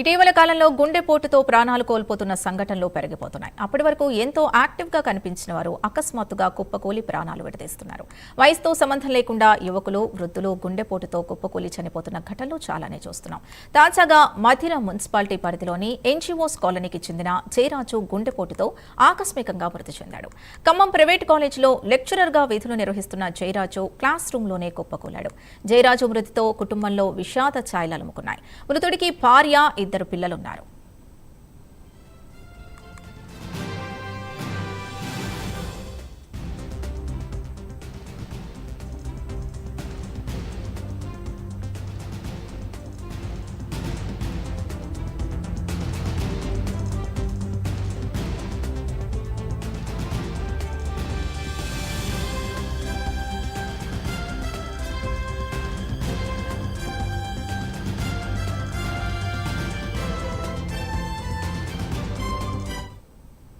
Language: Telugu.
ఇటీవల కాలంలో గుండెపోటుతో ప్రాణాలు కోల్పోతున్న సంఘటనలు పెరిగిపోతున్నాయి. అప్పటి వరకు ఎంతో యాక్టివ్గా కనిపించిన వారు అకస్మాత్తుగా కుప్పకూలి ప్రాణాలు విడదీస్తున్నారు. వయసుతో సంబంధం లేకుండా యువకులు, వృద్ధులు గుండెపోటుతో కుప్పకూలి చనిపోతున్న ఘటనలు చాలానే చూస్తున్నాం. తాజాగా మధిర మున్సిపాలిటీ పరిధిలోని ఎన్జీఓస్ కాలనీకి చెందిన జయరాజు గుండెపోటుతో ఆకస్మికంగా మృతి చెందాడు. ఖమ్మం ప్రైవేట్ కాలేజీలో లెక్చరర్గా విధులు నిర్వహిస్తున్న జయరాజు క్లాస్ రూమ్లోనే కుప్పకూలాడు. జయరాజు మృతితో కుటుంబంలో విషాద ఛాయలు అలుముకున్నాయి. మృతుడికి భార్య, 2 పిల్లలున్నారు.